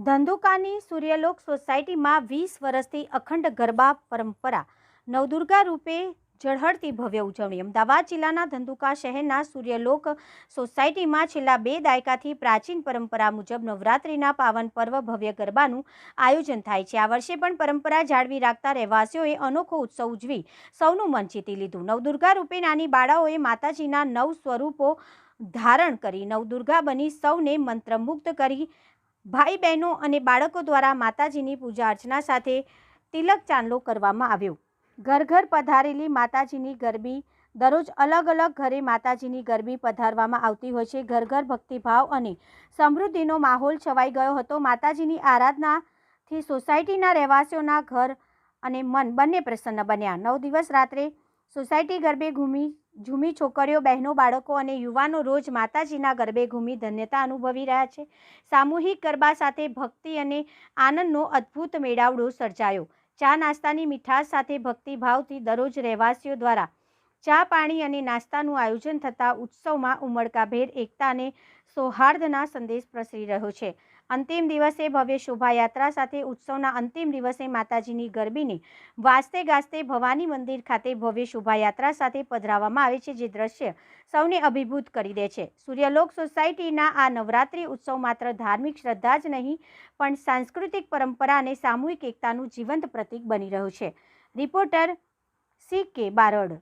ધંધુકાની સૂર્યલોક સોસાયટીમાં 20 વર્ષથી અખંડ ગરબા પરંપરા નવદુર્ગા રૂપે ઝળહળતી ભવ્ય ઉજવણી। અમદાવાદ જિલ્લાના ધંધુકા શહેરના સૂર્યલોક સોસાયટીમાં છેલ્લા 2 દાયકાથી પ્રાચીન પરંપરા મુજબ નવરાત્રિના પાવન પર્વ ભવ્ય ગરબાનું આયોજન થાય છે। આ વર્ષે પણ પરંપરા જાળવી રાખતા રહેવાસીઓએ અનોખો ઉત્સવ ઉજવી સૌનું મન જીતી લીધું। નવદુર્ગા રૂપે નાની બાળાઓએ માતાજીના 9 સ્વરૂપો ધારણ કરી નવદુર્ગા બની સૌને મંત્રમુગ્ધ કરી। भाई बहनों અને બાળકો દ્વારા માતાજીની પૂજા અર્ચના સાથે તિલક ચાંદલો કરવામાં આવ્યો। ઘર ઘર પધારેલી માતાજીની ગરબી દરરોજ અલગ અલગ ઘરે માતાજીની ગરબી પધારવામાં આવતી હોય છે। ઘર ઘર ભક્તિભાવ અને સમૃદ્ધિનો માહોલ છવાઈ ગયો હતો। માતાજીની આરાધનાથી સોસાયટીના રહેવાસીઓના ઘર અને મન બંને પ્રસન્ન બન્યા। 9 દિવસ રાત્રે સોસાયટી ગરબે ઝૂમી છોકરીઓ, બહેનો, બાળકો અને યુવાનો રોજ માતાજીના ગરબે ઘૂમી ધન્યતા અનુભવી રહ્યા છે। સામૂહિક ગરબા સાથે ભક્તિ અને આનંદનો અદ્ભુત મેળાવડો સર્જાયો। ચા નાસ્તાની મીઠાશ સાથે ભક્તિભાવથી દરરોજ રહેવાસીઓ દ્વારા ચા પાણી અને નાસ્તાનું આયોજન થતાં ઉત્સવમાં ઉમળકાભેર એકતા અને સૌહાર્દના સંદેશ પ્રસરી રહ્યો છે। અંતિમ દિવસે ભવ્ય શોભાયાત્રા સાથે ઉત્સવના અંતિમ દિવસે માતાજીની ગરબીને વાજતે ગાજતે ભવાની મંદિર ખાતે ભવ્ય શોભાયાત્રા સાથે પધરાવવામાં આવે છે, જે દ્રશ્ય સૌને અભિભૂત કરી દે છે। સૂર્યલોક સોસાયટીના આ નવરાત્રિ ઉત્સવ માત્ર ધાર્મિક શ્રદ્ધા જ નહીં પણ સાંસ્કૃતિક પરંપરા અને સામૂહિક એકતાનું જીવંત પ્રતીક બની રહ્યું છે। Reporter CK Barad.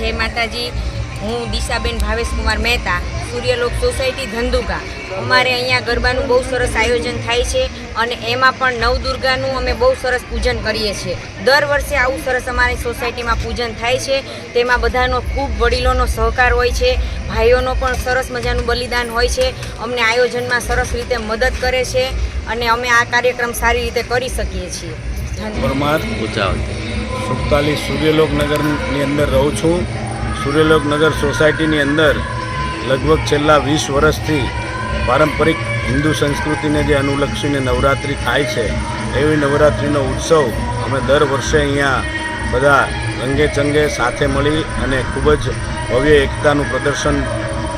જય માતાજી। હું દિશાબેન ભાવેશકુમાર મહેતા, સૂર્યલોક સોસાયટી ધંધુકા। અમારે અહીંયા ગરબાનું બહુ સરસ આયોજન થાય છે અને એમાં પણ નવદુર્ગાનું અમે બહુ સરસ પૂજન કરીએ છીએ। દર વર્ષે આવું સરસ અમારી સોસાયટીમાં પૂજન થાય છે। તેમાં બધાનો ખૂબ વડીલોનો સહકાર હોય છે, ભાઈઓનો પણ સરસ મજાનું બલિદાન હોય છે। અમને આયોજનમાં સરસ રીતે મદદ કરે છે અને અમે આ કાર્યક્રમ સારી રીતે કરી શકીએ છીએ। પરમાર 47 સૂર્યલોક નગરની અંદર રહું છું। સૂર્યલોક નગર સોસાયટીની અંદર લગભગ છેલ્લા 20 વર્ષથી પારંપરિક હિન્દુ સંસ્કૃતિને જે અનુલક્ષીને નવરાત્રિ થાય છે, એવી નવરાત્રિનો ઉત્સવ અમે દર વર્ષે અહીંયા બધા રંગે ચંગે સાથે મળી અને ખૂબ જ ભવ્ય એકતાનું પ્રદર્શન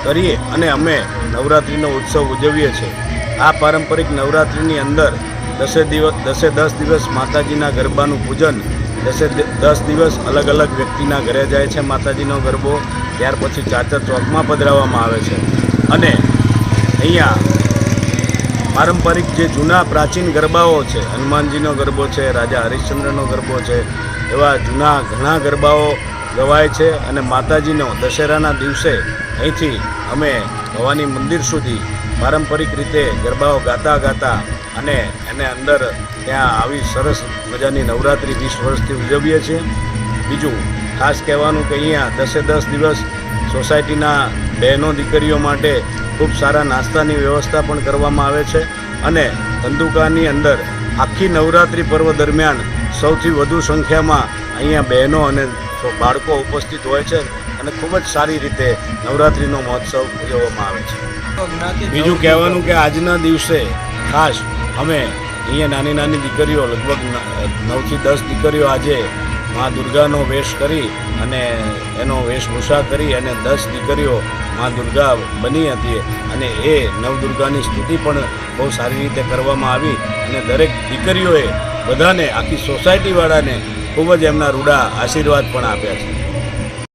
કરીએ અને અમે નવરાત્રિનો ઉત્સવ ઉજવીએ છીએ। આ પારંપરિક નવરાત્રિની અંદર 10 દિવસ માતાજીના ગરબાનું પૂજન, 10 દિવસ અલગ અલગ વ્યક્તિના ઘરે જાય છે માતાજીનો ગરબો, ત્યાર પછી ચાચર ચોકમાં પધરાવવામાં આવે છે અને અહીંયા પારંપરિક જે જૂના પ્રાચીન ગરબાઓ છે, હનુમાનજીનો ગરબો છે, રાજા હરિશ્ચંદ્રનો ગરબો છે, એવા જૂના ઘણા ગરબાઓ ગવાય છે અને માતાજીનો દશેરાના દિવસે અહીંથી અમે ભવાની મંદિર સુધી પારંપરિક રીતે ગરબાઓ ગાતા અને એને અંદર ત્યાં આવી સરસ મજાની નવરાત્રિ 20 વર્ષથી ઉજવીએ છીએ। બીજું ખાસ કહેવાનું કે અહીંયા 10 દિવસ સોસાયટીના બહેનો દીકરીઓ માટે ખૂબ સારા નાસ્તાની વ્યવસ્થા પણ કરવામાં આવે છે અને ધંધુકાની અંદર આખી નવરાત્રિ પર્વ દરમિયાન સૌથી વધુ સંખ્યામાં અહીંયા બહેનો અને બાળકો ઉપસ્થિત હોય છે અને ખૂબ જ સારી રીતે નવરાત્રિનો મહોત્સવ ઉજવવામાં આવે છે। બીજું કહેવાનું કે આજના દિવસે ખાસ અમે અહીંયા નાની દીકરીઓ લગભગ 9 થી 10 દીકરીઓ આજે મા દુર્ગાનો વેશ કરી અને એનો વેશભૂષા કરી અને 10 દીકરીઓ મા દુર્ગા બની હતી અને એ નવદુર્ગાની સ્તુતિ પણ બહુ સારી રીતે કરવામાં આવી અને દરેક દીકરીઓએ બધાને, આખી સોસાયટીવાળાને ખૂબ જ એમના રૂડા આશીર્વાદ પણ આપ્યા છે।